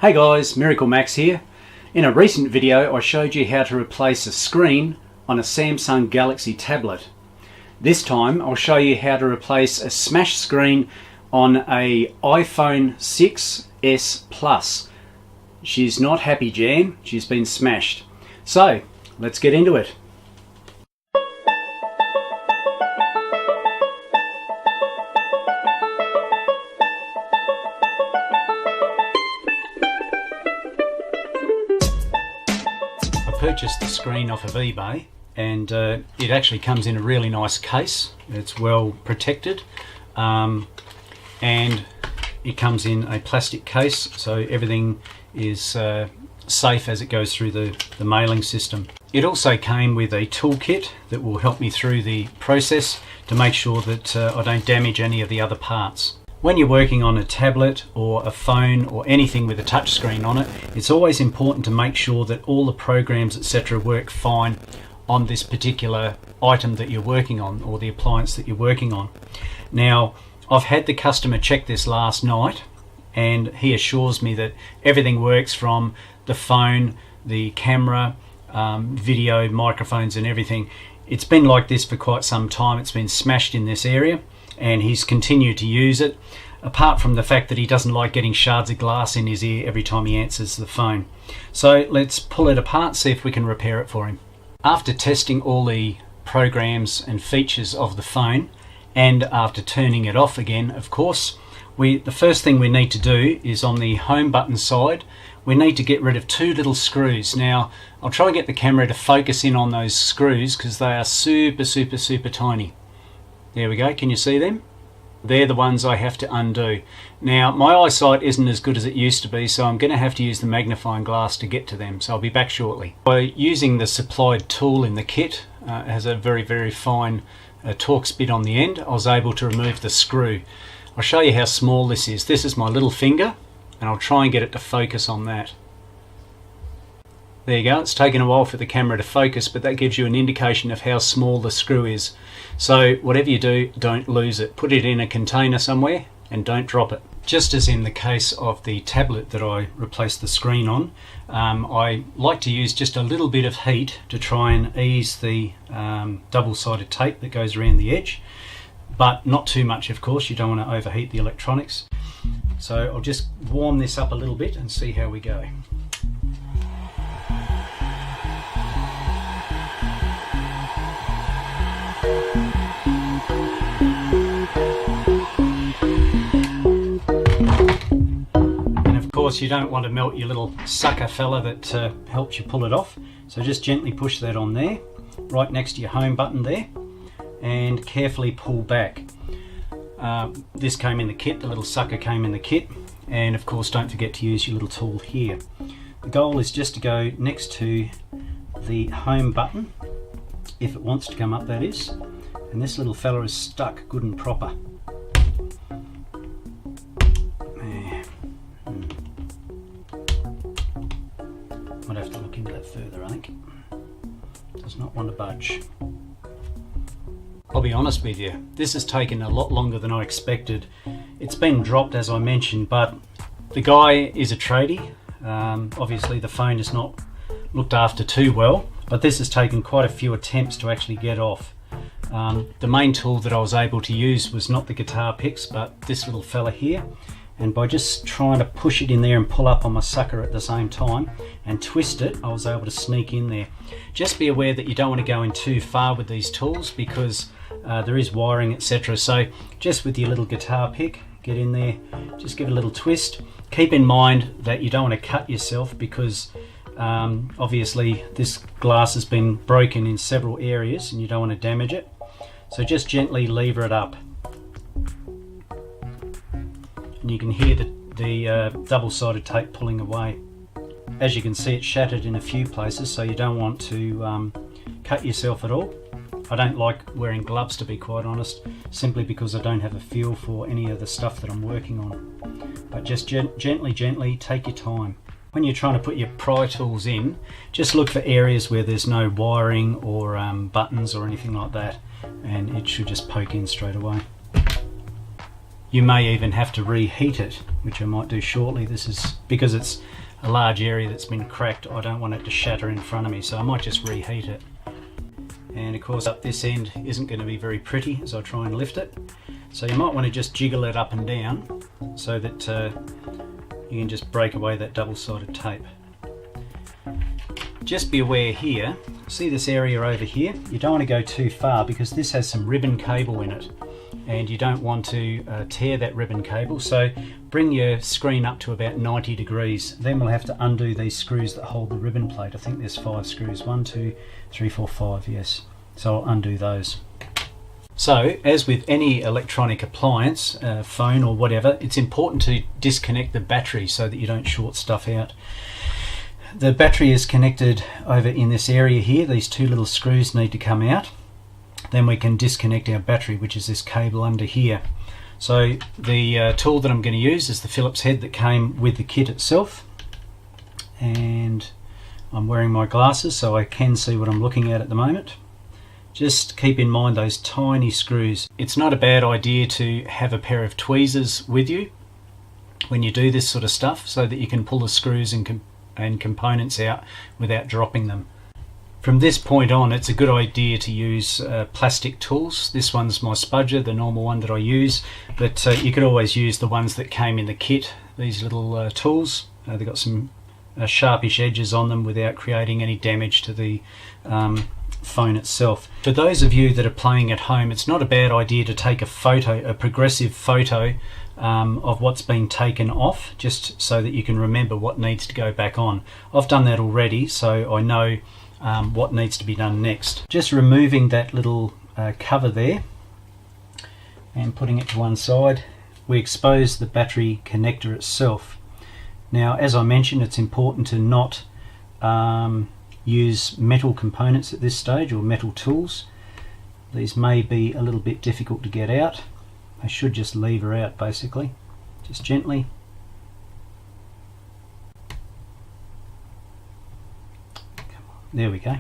Hey guys, MiracleMAX here. In a recent video I showed you how to replace a screen on a Samsung Galaxy tablet. This time I'll show you how to replace a smashed screen on a iPhone 6s Plus. She's not happy, Jan, she's been smashed. So let's get into it. Purchased the screen off of eBay, and it actually comes in a really nice case. It's well protected, and it comes in a plastic case, so everything is safe as it goes through the mailing system. It also came with a toolkit that will help me through the process to make sure that I don't damage any of the other parts. When you're working on a tablet or a phone or anything with a touch screen on it, it's always important to make sure that all the programs, etc., work fine on this particular item that you're working on, or the appliance that you're working on. Now, I've had the customer check this last night, and he assures me that everything works from the phone, the camera, video, microphones and everything. It's been like this for quite some time. It's been smashed in this area, and he's continued to use it, apart from the fact that he doesn't like getting shards of glass in his ear every time he answers the phone. So let's pull it apart, see if we can repair it for him. After testing all the programs and features of the phone, and after turning it off again, of course, the first thing we need to do is on the home button side, we need to get rid of two little screws. Now, I'll try and get the camera to focus in on those screws because they are super tiny. There we go, can you see them? They're the ones I have to undo. Now, my eyesight isn't as good as it used to be, so I'm going to have to use the magnifying glass to get to them, so I'll be back shortly. By using the supplied tool in the kit, it has a very fine Torx bit on the end, I was able to remove the screw. I'll show you how small this is. This is my little finger, and I'll try and get it to focus on that. There you go, it's taken a while for the camera to focus, but that gives you an indication of how small the screw is. So whatever you do, don't lose it. Put it in a container somewhere and don't drop it. Just as in the case of the tablet that I replaced the screen on, I like to use just a little bit of heat to try and ease the double-sided tape that goes around the edge, but not too much, of course. You don't want to overheat the electronics. So I'll just warm this up a little bit and see how we go. Of course, you don't want to melt your little sucker fella that helps you pull it off, so just gently push that on there, right next to your home button there, and carefully pull back. This came in the kit, the little sucker came in the kit, and of course don't forget to use your little tool here. The goal is just to go next to the home button, if it wants to come up, that is, and this little fella is stuck good and proper. Might have to look into that further, I think. Does not want to budge. I'll be honest with you, this has taken a lot longer than I expected. It's been dropped, as I mentioned, but the guy is a tradie. Obviously the phone is not looked after too well, but this has taken quite a few attempts to actually get off. The main tool that I was able to use was not the guitar picks, but this little fella here. And by just trying to push it in there and pull up on my sucker at the same time and twist it, I was able to sneak in there. Just be aware that you don't want to go in too far with these tools because there is wiring, etc. So just with your little guitar pick, get in there, just give it a little twist. Keep in mind that you don't want to cut yourself because obviously this glass has been broken in several areas and you don't want to damage it. So just gently lever it up. And you can hear the double-sided tape pulling away. As you can see, it's shattered in a few places, so you don't want to cut yourself at all. I don't like wearing gloves, to be quite honest, simply because I don't have a feel for any of the stuff that I'm working on. But just gently take your time. When you're trying to put your pry tools in, just look for areas where there's no wiring or buttons or anything like that, and it should just poke in straight away. you may even have to reheat it, which I might do shortly. This is because it's a large area that's been cracked. I don't want it to shatter in front of me, so I might just reheat it. And of course up this end isn't going to be very pretty as I try and lift it, so you might want to just jiggle it up and down so that you can just break away that double-sided tape. Just be aware here, see this area over here, you don't want to go too far because this has some ribbon cable in it and you don't want to tear that ribbon cable, so bring your screen up to about 90 degrees. Then we'll have to undo these screws that hold the ribbon plate. I think there's 5 screws, 1, 2, 3, 4, 5, yes. So I'll undo those. So, as with any electronic appliance, phone or whatever, it's important to disconnect the battery so that you don't short stuff out. The battery is connected over in this area here. These 2 little screws need to come out. Then we can disconnect our battery, which is this cable under here. So the tool that I'm going to use is the Phillips head that came with the kit itself. And I'm wearing my glasses so I can see what I'm looking at the moment. Just keep in mind those tiny screws. It's not a bad idea to have a pair of tweezers with you when you do this sort of stuff so that you can pull the screws and components out without dropping them. From this point on, it's a good idea to use plastic tools. This one's my spudger, the normal one that I use, but you could always use the ones that came in the kit, these little tools. They've got some sharpish edges on them without creating any damage to the phone itself. For those of you that are playing at home, it's not a bad idea to take a photo, a progressive photo of what's been taken off, just so that you can remember what needs to go back on. I've done that already, so I know what needs to be done next. Just removing that little cover there and putting it to one side, we expose the battery connector itself. Now, as I mentioned, it's important to not use metal components at this stage, or metal tools. These may be a little bit difficult to get out. I should just lever out basically, just gently. There we go.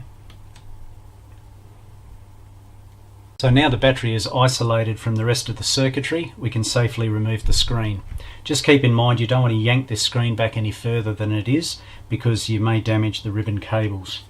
So now the battery is isolated from the rest of the circuitry, we can safely remove the screen. Just keep in mind you don't want to yank this screen back any further than it is, because you may damage the ribbon cables.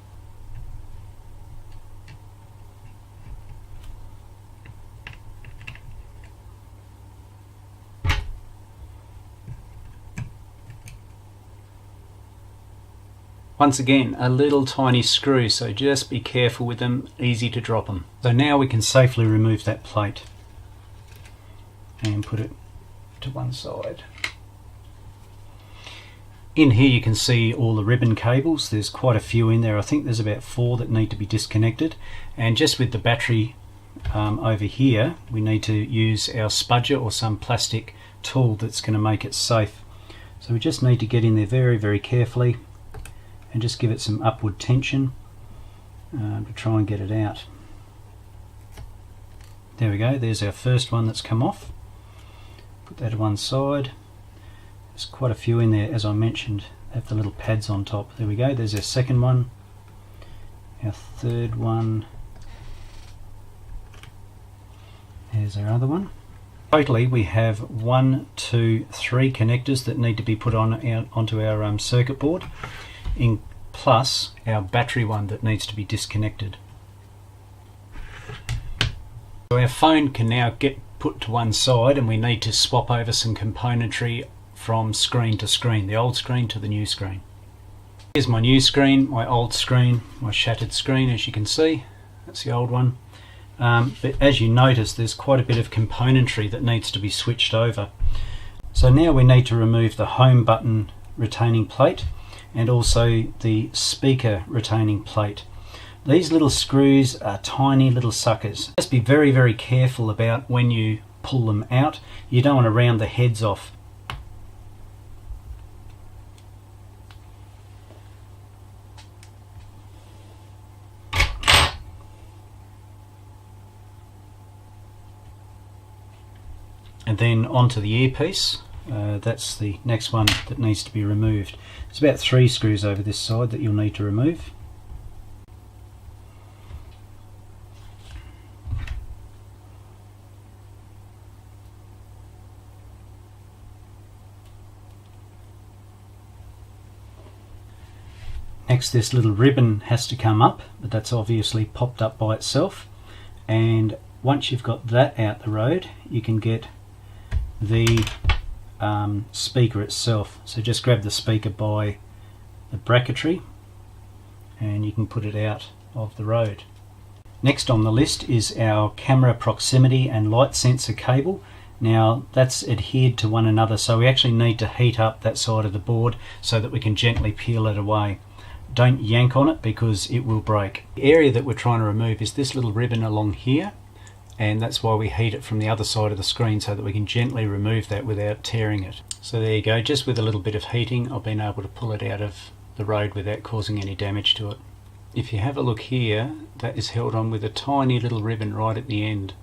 Once again, a little tiny screw, so just be careful with them, easy to drop them. So now we can safely remove that plate and put it to one side. In here you can see all the ribbon cables. There's quite a few in there. I think there's about 4 that need to be disconnected. And just with the battery over here, we need to use our spudger or some plastic tool that's going to make it safe. So we just need to get in there very, very carefully and just give it some upward tension to try and get it out. There we go, there's our first one that's come off. Put that to one side. There's quite a few in there, as I mentioned. They have the little pads on top. There we go, there's our second one. Our third one. There's our other one. Totally we have 1, 2, 3 connectors that need to be put on onto our circuit board, plus our battery one that needs to be disconnected. So our phone can now get put to one side, and we need to swap over some componentry from screen to screen, the old screen to the new screen. Here's my new screen, my old screen, my shattered screen, as you can see. That's the old one. But as you notice, there's quite a bit of componentry that needs to be switched over. So now we need to remove the home button retaining plate and also the speaker retaining plate. These little screws are tiny little suckers. Just be very, very careful about when you pull them out. You don't want to round the heads off. And then onto the earpiece. That's the next one that needs to be removed. There's about 3 screws over this side that you'll need to remove. Next, this little ribbon has to come up, but that's obviously popped up by itself. And once you've got that out the road, you can get the speaker itself. So just grab the speaker by the bracketry and you can put it out of the road. Next on the list is our camera proximity and light sensor cable. Now that's adhered to one another, so we actually need to heat up that side of the board so that we can gently peel it away. Don't yank on it because it will break. The area that we're trying to remove is this little ribbon along here, and that's why we heat it from the other side of the screen so that we can gently remove that without tearing it. So there you go, just with a little bit of heating I've been able to pull it out of the road without causing any damage to it. If you have a look here, that is held on with a tiny little ribbon right at the end,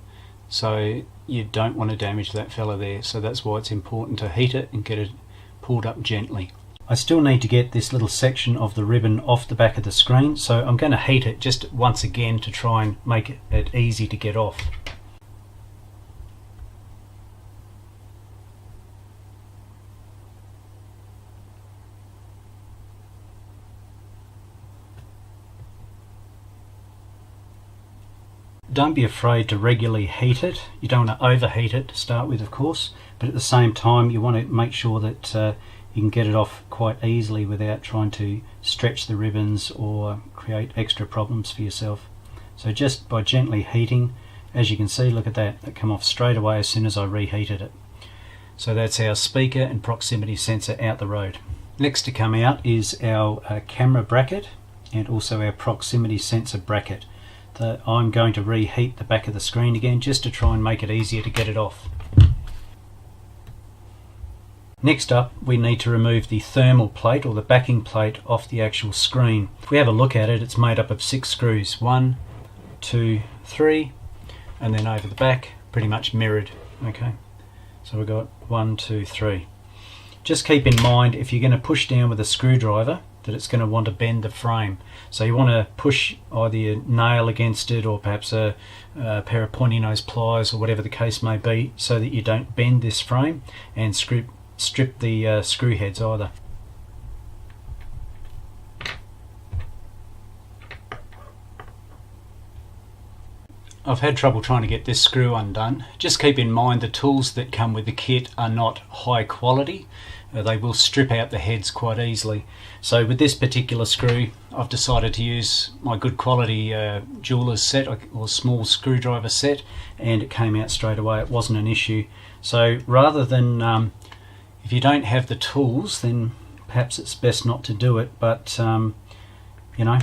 so you don't want to damage that fella there, so that's why it's important to heat it and get it pulled up gently. I still need to get this little section of the ribbon off the back of the screen, so I'm going to heat it just once again to try and make it easy to get off. Don't be afraid to regularly heat it. You don't want to overheat it to start with, of course, but at the same time you want to make sure that you can get it off quite easily without trying to stretch the ribbons or create extra problems for yourself. So just by gently heating, as you can see, look at that, that came off straight away as soon as I reheated it. So that's our speaker and proximity sensor out the road. Next to come out is our camera bracket and also our proximity sensor bracket. I'm going to reheat the back of the screen again just to try and make it easier to get it off. Next up, we need to remove the thermal plate or the backing plate off the actual screen. If we have a look at it, it's made up of 6 screws. 1, 2, 3, and then over the back, pretty much mirrored. Okay, so we've got 1, 2, 3. Just keep in mind, if you're going to push down with a screwdriver, that it's going to want to bend the frame. So you want to push either a nail against it or perhaps a pair of pointy nose pliers or whatever the case may be, so that you don't bend this frame and strip the screw heads either. I've had trouble trying to get this screw undone. Just keep in mind the tools that come with the kit are not high quality. They will strip out the heads quite easily. So with this particular screw, I've decided to use my good quality jeweler's set or small screwdriver set, and it came out straight away. It wasn't an issue. So rather than, if you don't have the tools, then perhaps it's best not to do it, but you know,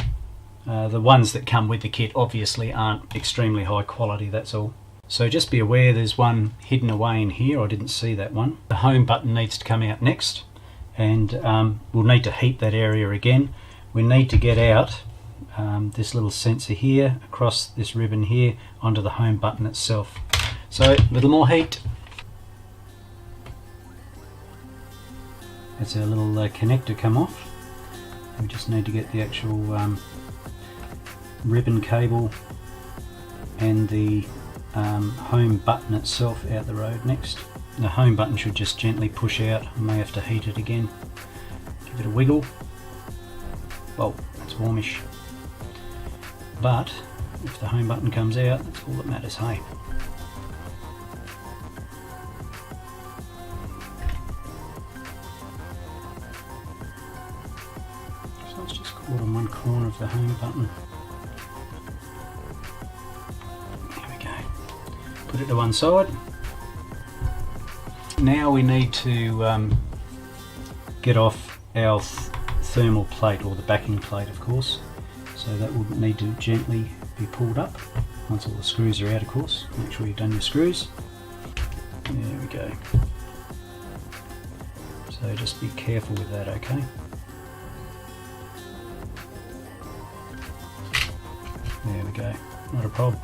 the ones that come with the kit obviously aren't extremely high quality, that's all. So just be aware there's one hidden away in here. I didn't see that one. The home button needs to come out next, and we'll need to heat that area again. We need to get out this little sensor here across this ribbon here onto the home button itself. So a little more heat. That's our little connector come off. We just need to get the actual ribbon cable and the home button itself out the road next. The home button should just gently push out. I may have to heat it again. Give it a wiggle. Well, it's warmish. But if the home button comes out, that's all that matters, hey. So it's just caught on one corner of the home button. Put it to one side. Now we need to get off our thermal plate, or the backing plate of course. So that will need to gently be pulled up once all the screws are out, of course. Make sure you've done your screws. There we go. So just be careful with that, okay? There we go, not a problem.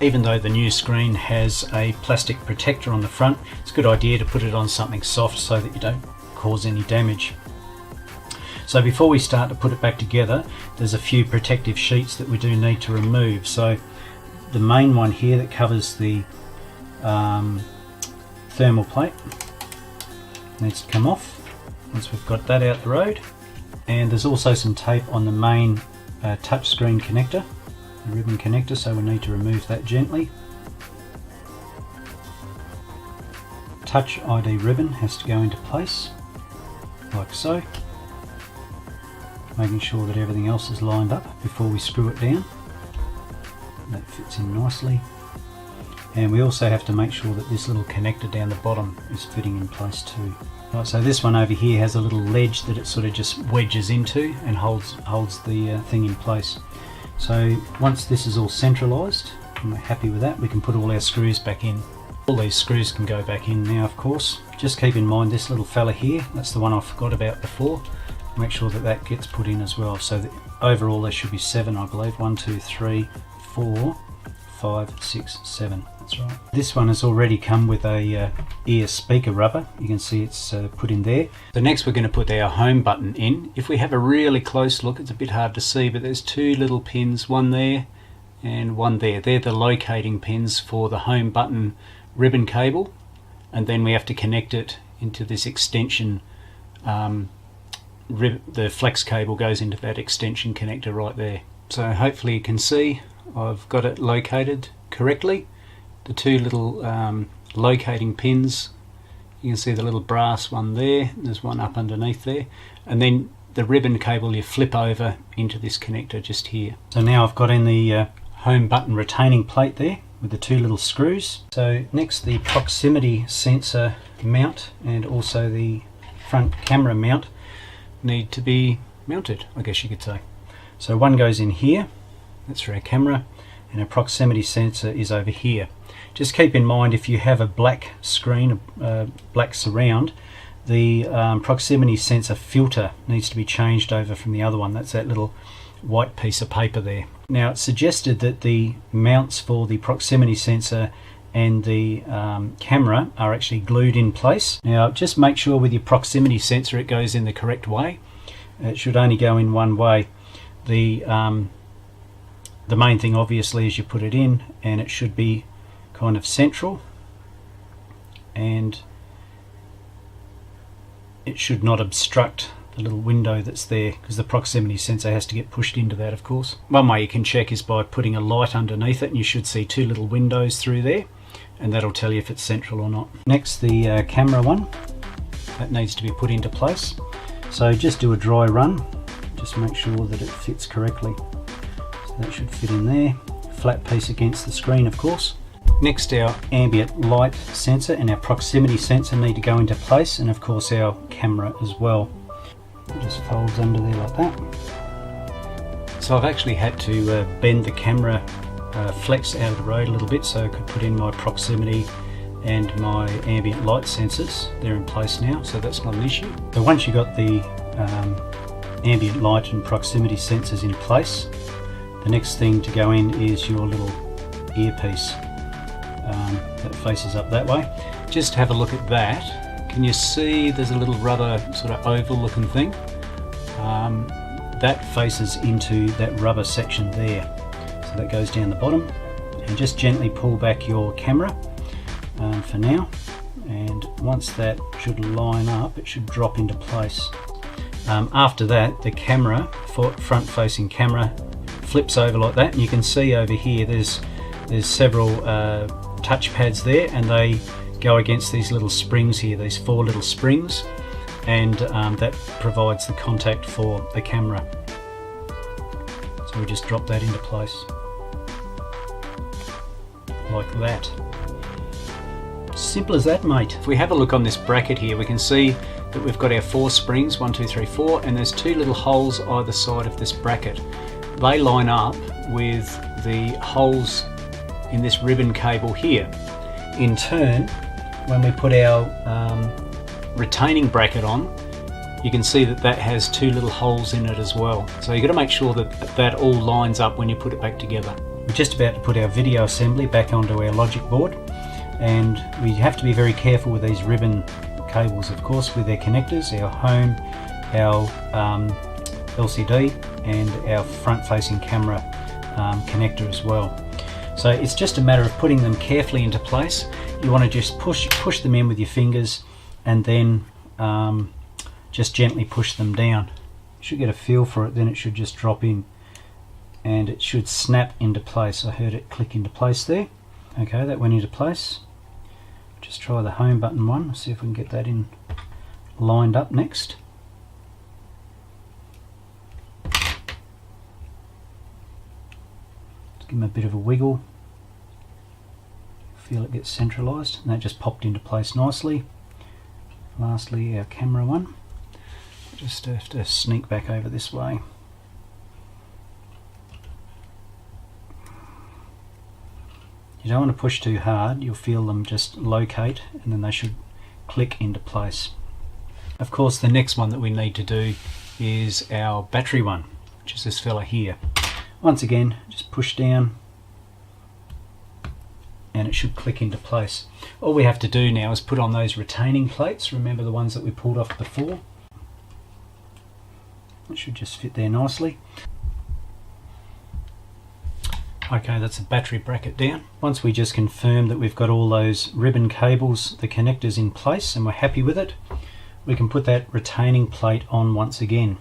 Even though the new screen has a plastic protector on the front, it's a good idea to put it on something soft so that you don't cause any damage. So before we start to put it back together, there's a few protective sheets that we do need to remove. So the main one here that covers the thermal plate, needs to come off once we've got that out the road. And there's also some tape on the main touchscreen connector, the ribbon connector, so we need to remove that gently. Touch ID ribbon has to go into place, like so, making sure that everything else is lined up before we screw it down. That fits in nicely. And we also have to make sure that this little connector down the bottom is fitting in place too. Right, so this one over here has a little ledge that it sort of just wedges into and holds the thing in place. So once this is all centralised and we're happy with that, we can put all our screws back in. All these screws can go back in now, of course. Just keep in mind this little fella here, that's the one I forgot about before. Make sure that that gets put in as well. So overall there should be 7, I believe. 1, 2, 3, 4, 5, 6, 7. That's right. This one has already come with a ear speaker rubber. You can see it's put in there. So next we're going to put our home button in. If we have a really close look, it's a bit hard to see, but there's 2 little pins, one there and one there. They're the locating pins for the home button ribbon cable, and then we have to connect it into this extension. The flex cable goes into that extension connector right there. So hopefully you can see I've got it located correctly. The 2 little locating pins, you can see the little brass one there, there's one up underneath there, and then the ribbon cable you flip over into this connector just here. So now I've got in the home button retaining plate there with the 2 little screws. So next, the proximity sensor mount and also the front camera mount need to be mounted, I guess you could say. So one goes in here, that's for our camera, and our proximity sensor is over here. Just keep in mind, if you have a black screen, black surround, the proximity sensor filter needs to be changed over from the other one. That's that little white piece of paper there. Now it's suggested that the mounts for the proximity sensor and the camera are actually glued in place. Now just make sure with your proximity sensor it goes in the correct way. It should only go in one way. The main thing obviously is you put it in, and it should be kind of central, and it should not obstruct the little window that's there, because the proximity sensor has to get pushed into that, of course. One way you can check is by putting a light underneath it, and you should see 2 little windows through there, and that'll tell you if it's central or not. Next, the camera one, that needs to be put into place. So just do a dry run, just make sure that it fits correctly. So that should fit in there. Flat piece against the screen, of course. Next, our ambient light sensor and our proximity sensor need to go into place, and of course our camera as well. It just folds under there like that. So I've actually had to bend the camera flex out of the road a little bit so I could put in my proximity and my ambient light sensors. They're in place now, so that's not an issue. So once you've got the ambient light and proximity sensors in place, the next thing to go in is your little earpiece that faces up that way. Just have a look at that. Can you see there's a little rubber sort of oval looking thing? That faces into that rubber section there. So that goes down the bottom, and just gently pull back your camera for now, and once that should line up, it should drop into place. After that, the camera, front facing camera, flips over like that, and you can see over here there's several touch pads there, and they go against these little springs here, these 4 little springs, and that provides the contact for the camera. So we just drop that into place like that. Simple as that, mate. If we have a look on this bracket here, we can see that we've got our 4 springs, 1, 2, 3, 4, and there's 2 little holes either side of this bracket. They line up with the holes in this ribbon cable here. In turn, when we put our retaining bracket on, you can see that that has 2 little holes in it as well. So you've got to make sure that that all lines up when you put it back together. We're just about to put our video assembly back onto our logic board, and we have to be very careful with these ribbon cables, of course, with their connectors, our home, our LCD, and our front-facing camera connector as well. So it's just a matter of putting them carefully into place. You want to just push them in with your fingers, and then just gently push them down. You should get a feel for it, then it should just drop in and it should snap into place. I heard it click into place there. Okay, that went into place. Just try the home button one, see if we can get that in lined up next. Give them a bit of a wiggle. Feel it get centralised, and that just popped into place nicely. Lastly, our camera one. Just have to sneak back over this way. You don't want to push too hard, you'll feel them just locate and then they should click into place. Of course, the next one that we need to do is our battery one, which is this fella here. Once again, just push down and it should click into place. All we have to do now is put on those retaining plates. Remember the ones that we pulled off before? It should just fit there nicely. Okay, that's a battery bracket down. Once we just confirm that we've got all those ribbon cables, the connectors in place, and we're happy with it, we can put that retaining plate on once again.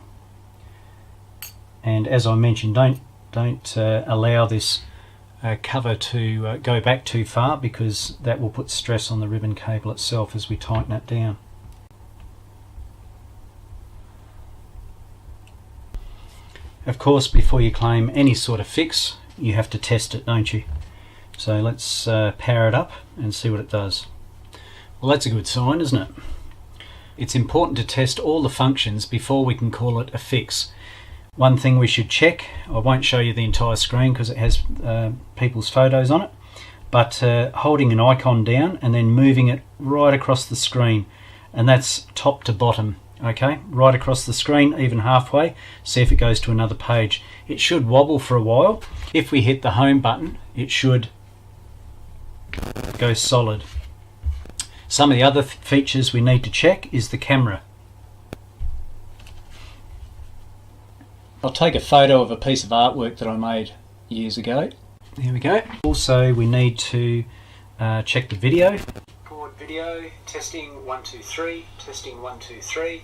And as I mentioned, don't allow this cover to go back too far, because that will put stress on the ribbon cable itself as we tighten it down. Of course, before you claim any sort of fix, you have to test it, don't you? So let's power it up and see what it does. Well, that's a good sign, isn't it? It's important to test all the functions before we can call it a fix. One thing we should check, I won't show you the entire screen because it has people's photos on it, but holding an icon down and then moving it right across the screen, and that's top to bottom. Okay, right across the screen, even halfway. See if it goes to another page. It should wobble for a while. If we hit the home button, it should go solid. Some of the other features we need to check is the camera. I'll take a photo of a piece of artwork that I made years ago. There we go. Also, we need to check the video. Video, testing 1 2 3, testing 1 2 3.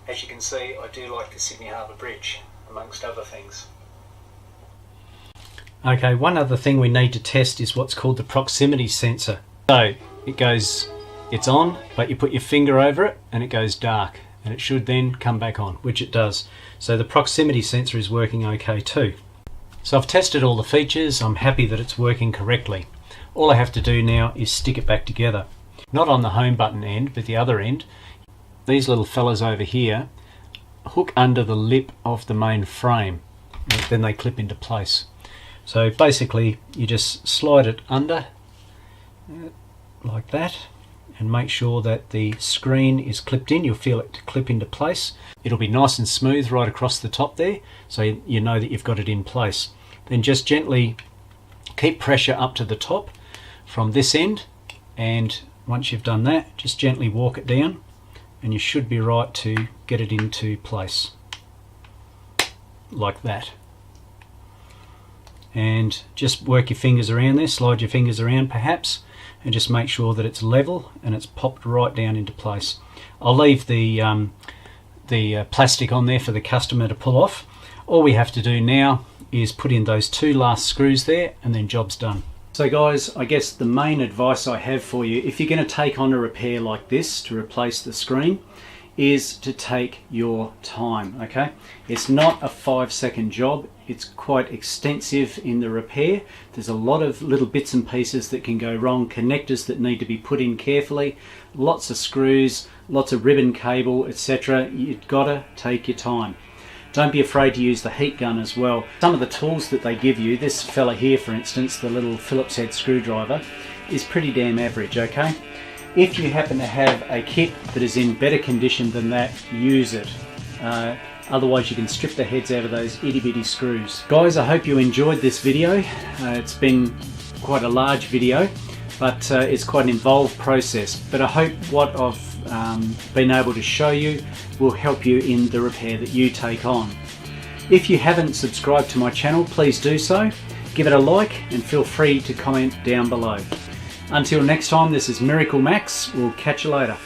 As you can see, I do like the Sydney Harbour Bridge, amongst other things. Okay, one other thing we need to test is what's called the proximity sensor. So it's on, but you put your finger over it and it goes dark, and it should then come back on, which it does. So the proximity sensor is working okay too. So I've tested all the features, I'm happy that it's working correctly. All I have to do now is stick it back together. Not on the home button end, but the other end. These little fellas over here hook under the lip of the main frame, and then they clip into place. So basically you just slide it under like that and make sure that the screen is clipped in. You'll feel it clip into place. It'll be nice and smooth right across the top there, so you know that you've got it in place. Then just gently keep pressure up to the top from this end, and once you've done that, just gently walk it down and you should be right to get it into place like that. And just work your fingers around there, slide your fingers around perhaps, and just make sure that it's level and it's popped right down into place. I'll leave the plastic on there for the customer to pull off. All we have to do now is put in those 2 last screws there, and then job's done. So guys, I guess the main advice I have for you, if you're going to take on a repair like this to replace the screen, is to take your time, okay? It's not a 5-second job. It's quite extensive in the repair. There's a lot of little bits and pieces that can go wrong, connectors that need to be put in carefully, lots of screws, lots of ribbon cable, etc. You've got to take your time. Don't be afraid to use the heat gun as well. Some of the tools that they give you, this fella here for instance, the little Phillips head screwdriver, is pretty damn average, okay? If you happen to have a kit that is in better condition than that, use it. Otherwise you can strip the heads out of those itty bitty screws. Guys, I hope you enjoyed this video. It's been quite a large video, but it's quite an involved process. But I hope what I've been able to show you will help you in the repair that you take on. If you haven't subscribed to my channel, please do so. Give it a like and feel free to comment down below. Until next time, this is MiracleMAX. We'll catch you later.